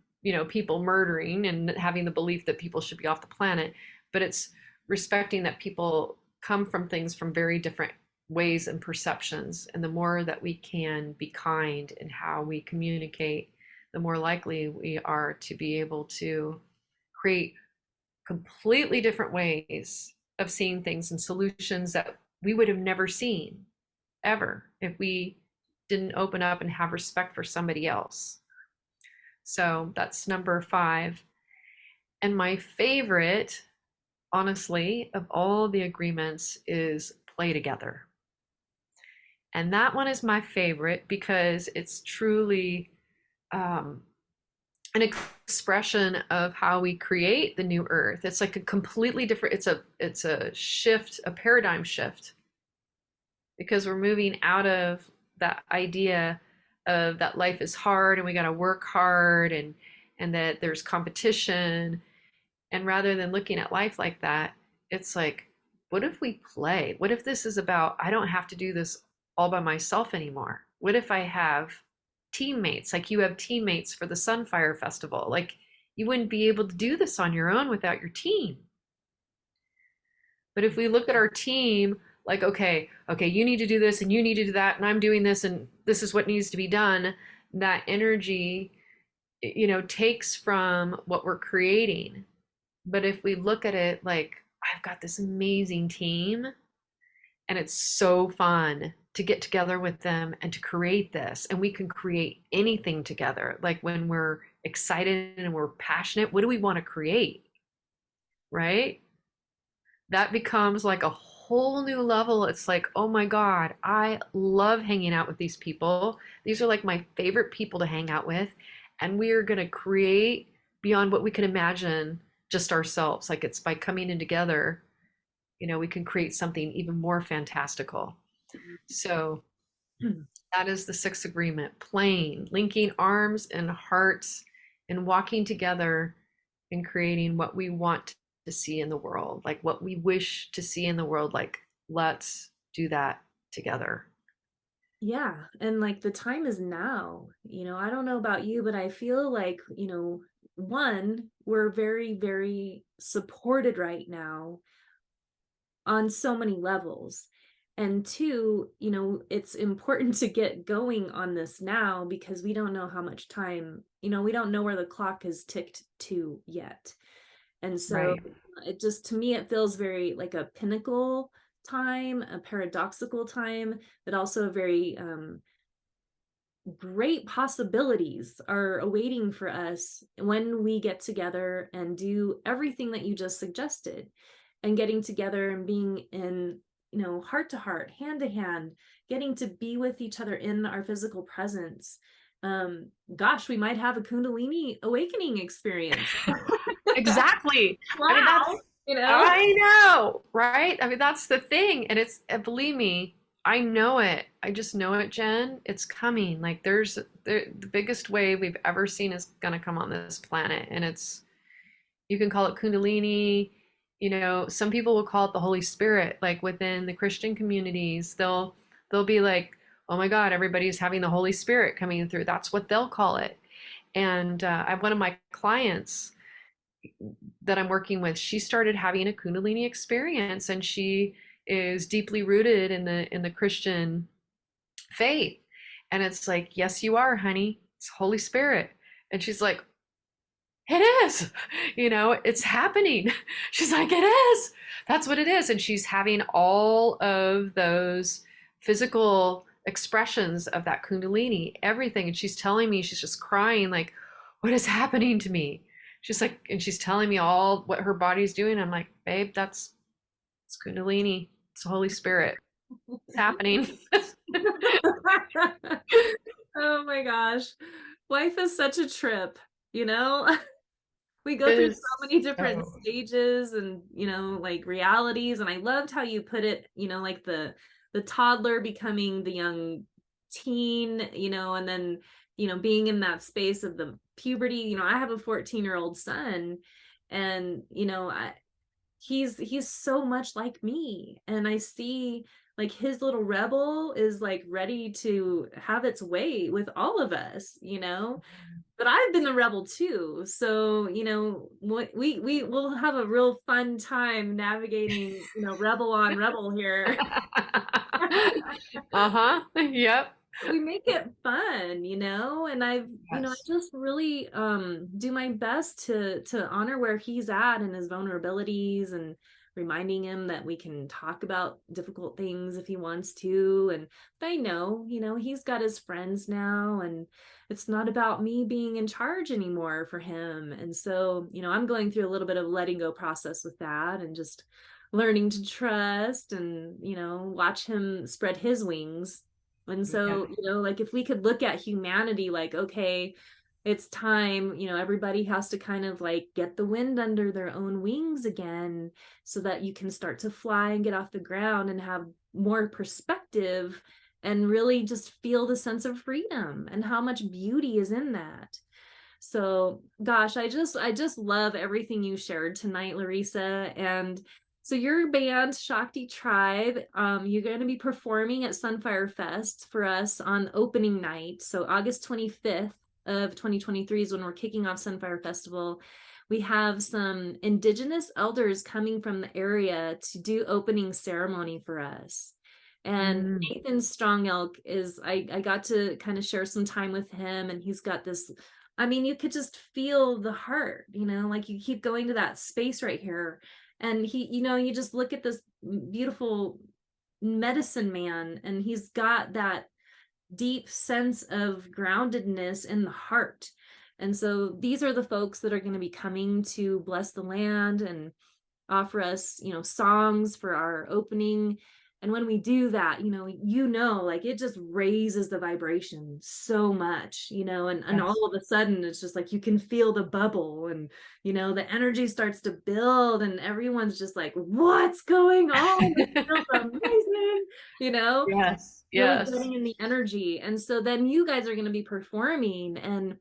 [SPEAKER 2] people murdering and having the belief that people should be off the planet, but it's respecting that people come from things from very different ways and perceptions. And the more that we can be kind in how we communicate, the more likely we are to be able to create completely different ways of seeing things and solutions that we would have never seen ever if we didn't open up and have respect for somebody else. So that's number 5. And my favorite, honestly, of all the agreements is play together. And that one is my favorite because it's truly an expression of how we create the new earth. It's like a completely different, it's a shift, a paradigm shift, because we're moving out of that idea of that life is hard and we got to work hard and that there's competition. And rather than looking at life like that, it's like, what if we play? What if this is about, I don't have to do this all by myself anymore? What if I have teammates, like you have teammates for the Sunfire Festival? Like, you wouldn't be able to do this on your own without your team. But if we look at our team like, okay, you need to do this and you need to do that, and I'm doing this and this is what needs to be done, that energy, takes from what we're creating. But if we look at it like, I've got this amazing team and it's so fun to get together with them and to create this, and we can create anything together. Like when we're excited and we're passionate, what do we want to create? Right? That becomes like a whole new level. It's like, oh my God, I love hanging out with these people. These are like my favorite people to hang out with. And we are going to create beyond what we can imagine just ourselves. Like, it's by coming in together, we can create something even more fantastical. So that is the 6th agreement: playing, linking arms and hearts, and walking together and creating what we want to see in the world, like what we wish to see in the world. Like, let's do that together.
[SPEAKER 1] Yeah. And like the time is now. I don't know about you, but I feel like, one, we're very, very supported right now on so many levels. And 2, it's important to get going on this now because we don't know how much time, we don't know where the clock is ticked to yet. And so
[SPEAKER 2] Right.
[SPEAKER 1] it just, to me, it feels very like a pinnacle time, a paradoxical time, but also a very great possibilities are awaiting for us when we get together and do everything that you just suggested. And getting together and being in, heart to heart, hand to hand, getting to be with each other in our physical presence. Gosh, we might have a Kundalini awakening experience.
[SPEAKER 2] Exactly.
[SPEAKER 1] Wow.
[SPEAKER 2] I mean, I know, right? I mean, that's the thing. And it's, believe me, I know it. I just know it, Jen. It's coming. Like, the biggest wave we've ever seen is going to come on this planet. And you can call it Kundalini. Some people will call it the Holy Spirit. Like, within the Christian communities, they'll be like, oh my God, everybody's having the Holy Spirit coming through. That's what they'll call it. And I have one of my clients that I'm working with. She started having a Kundalini experience, and she is deeply rooted in the Christian faith. And it's like, yes, you are, honey. It's Holy Spirit. And she's like, it is, it's happening. She's like, it is. That's what it is. And she's having all of those physical expressions of that Kundalini, everything. And she's telling me, she's just crying, like, what is happening to me? She's like, and she's telling me all what her body's doing. I'm like, babe, it's Kundalini. It's the Holy Spirit. It's happening.
[SPEAKER 1] Oh my gosh. Life is such a trip, We go through so many different stages and, like realities. And I loved how you put it, like the toddler becoming the young teen, and then, being in that space of the puberty. I have a 14-year-old son, and, he's so much like me, and I see like his little rebel is like ready to have its way with all of us, but I've been the rebel too. So, we will have a real fun time navigating, rebel on rebel here.
[SPEAKER 2] Uh-huh. Yep.
[SPEAKER 1] We make it fun, and I
[SPEAKER 2] Yes.
[SPEAKER 1] just really do my best to honor where he's at and his vulnerabilities, and reminding him that we can talk about difficult things if he wants to. And I know, he's got his friends now, and it's not about me being in charge anymore for him. And so, I'm going through a little bit of letting go process with that, and just learning to trust, and watch him spread his wings. And
[SPEAKER 2] Yeah.
[SPEAKER 1] so, like if we could look at humanity like, okay, it's time, everybody has to kind of like get the wind under their own wings again, so that you can start to fly and get off the ground and have more perspective, and really just feel the sense of freedom and how much beauty is in that. So, gosh, I just love everything you shared tonight, Larisa. And so your band, Shakti Tribe, you're going to be performing at Sunfire Fest for us on opening night. So August 25th of 2023 is when we're kicking off Sunfire Festival. We have some Indigenous elders coming from the area to do opening ceremony for us. And
[SPEAKER 2] Mm.
[SPEAKER 1] Nathan Strong Elk is, I got to kind of share some time with him, and he's got this, I mean, you could just feel the heart, like you keep going to that space right here. And he, you just look at this beautiful medicine man, and he's got that deep sense of groundedness in the heart. And so these are the folks that are going to be coming to bless the land and offer us, songs for our opening. And when we do that, like it just raises the vibration so much, and
[SPEAKER 2] Yes.
[SPEAKER 1] all of a sudden it's just like you can feel the bubble, and the energy starts to build, and everyone's just like, what's going on? It feels amazing,
[SPEAKER 2] Yes.
[SPEAKER 1] really
[SPEAKER 2] Yes.
[SPEAKER 1] getting in the energy. And so then you guys are going to be performing, and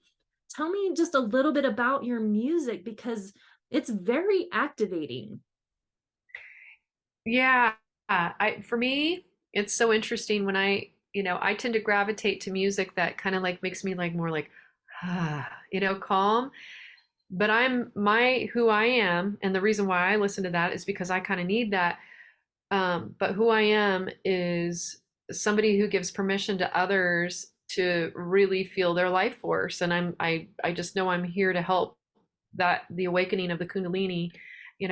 [SPEAKER 1] tell me just a little bit about your music, because it's very activating.
[SPEAKER 2] Yeah. For me, it's so interesting when I tend to gravitate to music that kind of like makes me like more like, calm. But who I am, and the reason why I listen to that is because I kind of need that. But who I am is somebody who gives permission to others to really feel their life force. And I just know I'm here to help the awakening of the Kundalini,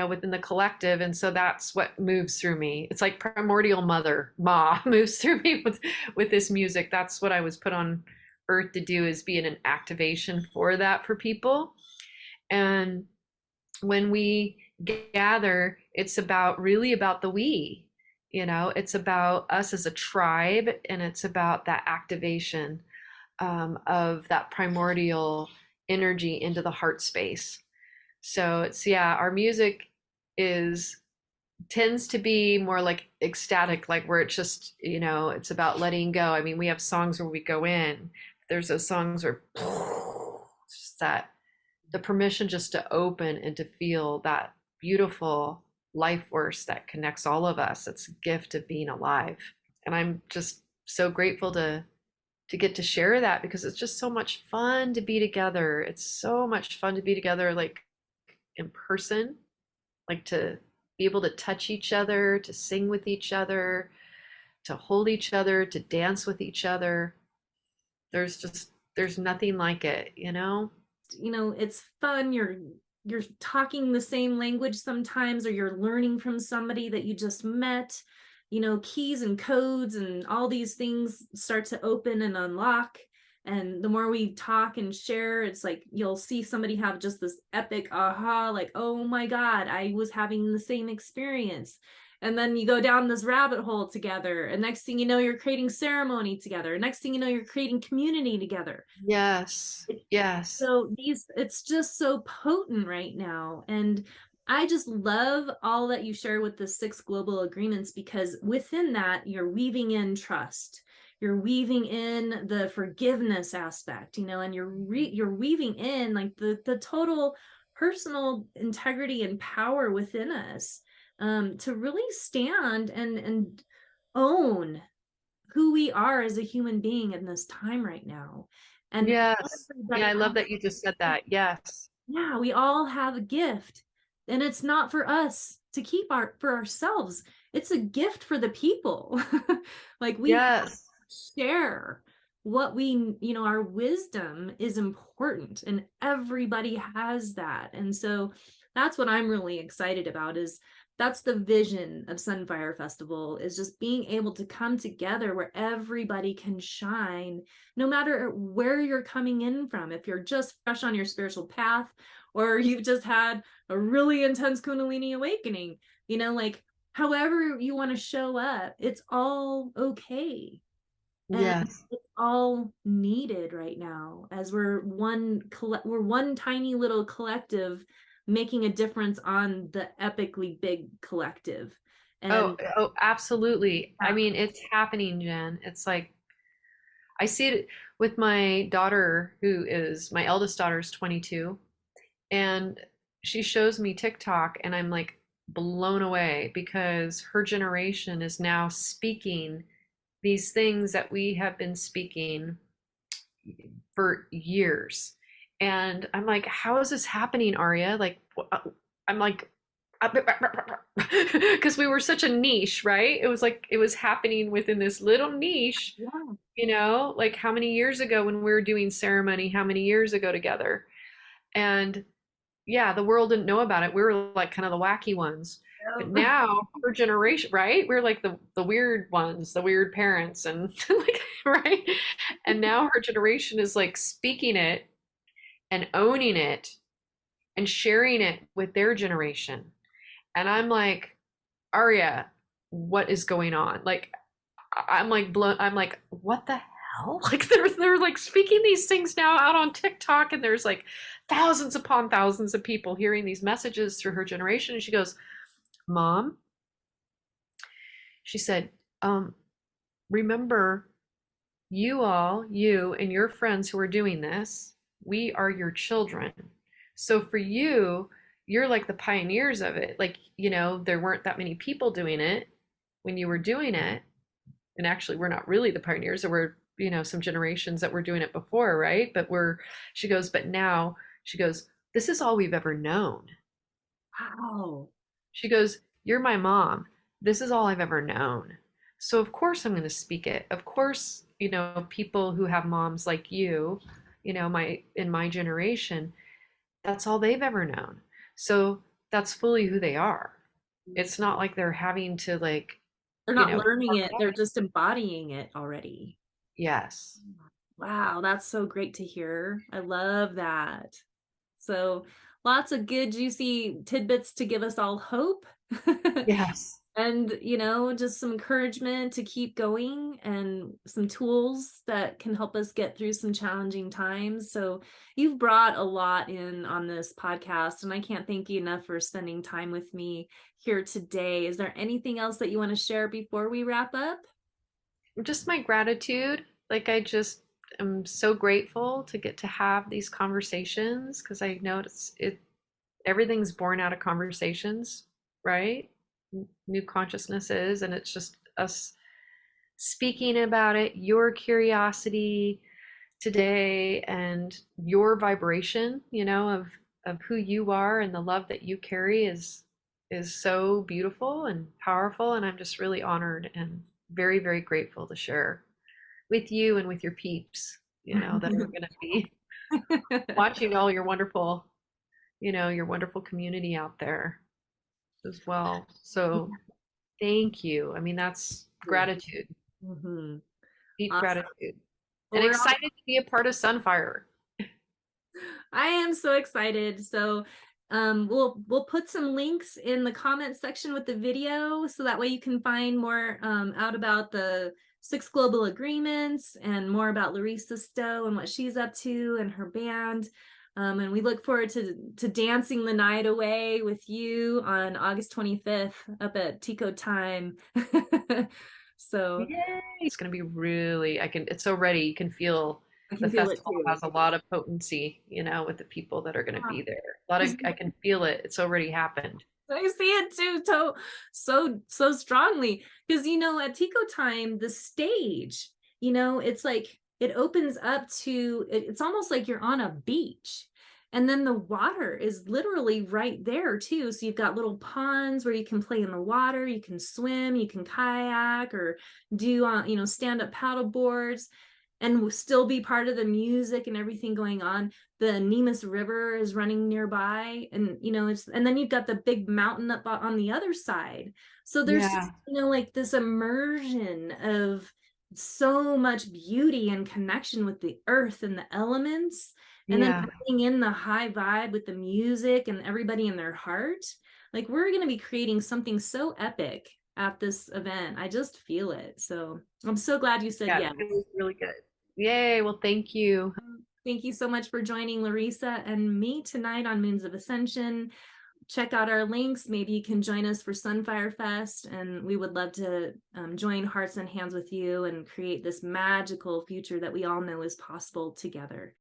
[SPEAKER 2] within the collective. And so that's what moves through me. It's like primordial mother, Ma, moves through me with this music. That's what I was put on earth to do, is be an activation for that for people. And when we gather, it's really about the we. It's about us as a tribe, and it's about that activation of that primordial energy into the heart space. So our music is tends to be more like ecstatic, like where it's just, it's about letting go. I mean, we have songs where we go in. There's those songs where just that the permission just to open and to feel that beautiful life force that connects all of us. It's a gift of being alive. And I'm just so grateful to get to share that, because it's just so much fun to be together. It's so much fun to be together, like in person, like to be able to touch each other, to sing with each other, to hold each other, to dance with each other. There's nothing like it.
[SPEAKER 1] It's fun. You're talking the same language sometimes, or you're learning from somebody that you just met. Keys and codes and all these things start to open and unlock. And the more we talk and share, it's like you'll see somebody have just this epic aha, like, oh my God, I was having the same experience. And then you go down this rabbit hole together, and next thing you know, you're creating ceremony together. Next thing you know, you're creating community together.
[SPEAKER 2] Yes. Yes.
[SPEAKER 1] So it's just so potent right now. And I just love all that you share with the 6 global agreements, because within that, you're weaving in trust. you're weaving in the forgiveness aspect, you know, and you're weaving in like the total personal integrity and power within us, to really stand and own who we are as a human being in this time right now. And
[SPEAKER 2] Yes. Yeah,
[SPEAKER 1] everybody
[SPEAKER 2] I love
[SPEAKER 1] else,
[SPEAKER 2] that you just said that. Yes.
[SPEAKER 1] yeah, we all have a gift, and it's not for us to keep for ourselves. It's a gift for the people. Like we have
[SPEAKER 2] Yes.
[SPEAKER 1] to share what we, you know, our wisdom is important, and everybody has that. And so that's what I'm really excited about, is that's the vision of Sunfire Festival, is just being able to come together where everybody can shine, no matter where you're coming in from. If you're just fresh on your spiritual path, or you've just had a really intense Kundalini awakening, you know, like however you want to show up, it's all okay. And
[SPEAKER 2] Yes.
[SPEAKER 1] it's all needed right now, as we're one tiny little collective making a difference on the epically big collective.
[SPEAKER 2] Oh,
[SPEAKER 1] And
[SPEAKER 2] oh, absolutely. I
[SPEAKER 1] yeah,
[SPEAKER 2] mean, it's happening, Jen. It's like I see it with my daughter, who is my eldest daughter is 22, and she shows me TikTok, and I'm like blown away because her generation is now speaking these things that we have been speaking for years. And I'm like, how is this happening, Arya? Like, I'm like, because we were such a niche, right? It was like it was happening within this little niche,
[SPEAKER 1] yeah,
[SPEAKER 2] you know, like how many years ago when we were doing ceremony, how many years ago together. And yeah, the world didn't know about it. We were like kind of the wacky ones. But
[SPEAKER 1] yeah.
[SPEAKER 2] now her generation, right? We're like the weird ones, the weird parents, and like right. And now her generation is like speaking it and owning it and sharing it with their generation. And I'm like, Arya, what is going on? Like, I'm like blown. I'm like, what the hell? Like they're like speaking these things now out on TikTok, and there's like thousands upon thousands of people hearing these messages through her generation. And she goes, Mom, she said, remember, you and your friends who are doing this, we are your children. So for you, you're like the pioneers of it. Like, you know, there weren't that many people doing it when you were doing it. And actually, we're not really the pioneers. There were, you know, some generations that were doing it before, right? But she goes, but now, she goes, this is all we've ever known.
[SPEAKER 1] Wow.
[SPEAKER 2] She goes, you're my mom. This is all I've ever known. So of course I'm going to speak it. Of course, you know, people who have moms like you know, in my generation, that's all they've ever known. So that's fully who they are. It's not like they're having to like,
[SPEAKER 1] They're
[SPEAKER 2] you
[SPEAKER 1] not
[SPEAKER 2] know,
[SPEAKER 1] learning it, they're just embodying it already.
[SPEAKER 2] yes.
[SPEAKER 1] Wow, that's so great to hear. I love that. So lots of good, juicy tidbits to give us all hope.
[SPEAKER 2] Yes.
[SPEAKER 1] And, you know, just some encouragement to keep going, and some tools that can help us get through some challenging times. So you've brought a lot in on this podcast, and I can't thank you enough for spending time with me here today. Is there anything else that you want to share before we wrap up?
[SPEAKER 2] Just my gratitude. Like I just am so grateful to get to have these conversations because I know everything's born out of conversations, right? New consciousnesses, and it's just us speaking about it, your curiosity today and your vibration, you know, of who you are and the love that you carry is so beautiful and powerful, and I'm just really honored and very, very grateful to share with you and with your peeps, you know, that are going to be watching all your wonderful, you know, your wonderful community out there as well. So thank you. I mean, that's gratitude,
[SPEAKER 1] Mm-hmm.
[SPEAKER 2] deep
[SPEAKER 1] Awesome.
[SPEAKER 2] gratitude,
[SPEAKER 1] Well,
[SPEAKER 2] and excited to be a part of Sunfire.
[SPEAKER 1] I am so excited. So we'll put some links in the comment section with the video, so that way you can find more out about the 6 global agreements, and more about Larisa Stow and what she's up to and her band. And we look forward to dancing the night away with you on August 25th up at Tico Time. So
[SPEAKER 2] Yay! It's gonna be really, it's already, you can feel
[SPEAKER 1] I
[SPEAKER 2] the
[SPEAKER 1] can feel it
[SPEAKER 2] festival
[SPEAKER 1] too.
[SPEAKER 2] has a lot of potency, with the people that are gonna be there. A lot of,
[SPEAKER 1] 'Cause
[SPEAKER 2] I can feel it. It's already happened.
[SPEAKER 1] I see it too, so strongly. Because at Tico time, the stage, it's like it opens up to it's almost like you're on a beach. And then the water is literally right there too. So you've got little ponds where you can play in the water, you can swim, you can kayak or do stand up paddle boards and still be part of the music and everything going on. The Nemus River is running nearby, and and then you've got the big mountain up on the other side. So there's just
[SPEAKER 2] Yeah.
[SPEAKER 1] like this immersion of so much beauty and connection with the earth and the elements, and then
[SPEAKER 2] Yeah.
[SPEAKER 1] adding in the high vibe with the music and everybody in their heart. Like, we're going to be creating something so epic at this event. I just feel it. So I'm so glad you said
[SPEAKER 2] Yeah.
[SPEAKER 1] yes.
[SPEAKER 2] It was really good. Yay. Well, thank you.
[SPEAKER 1] Thank you so much for joining Larisa and me tonight on Moons of Ascension. Check out our links. Maybe you can join us for Sunfire Fest, and we would love to join hearts and hands with you and create this magical future that we all know is possible together.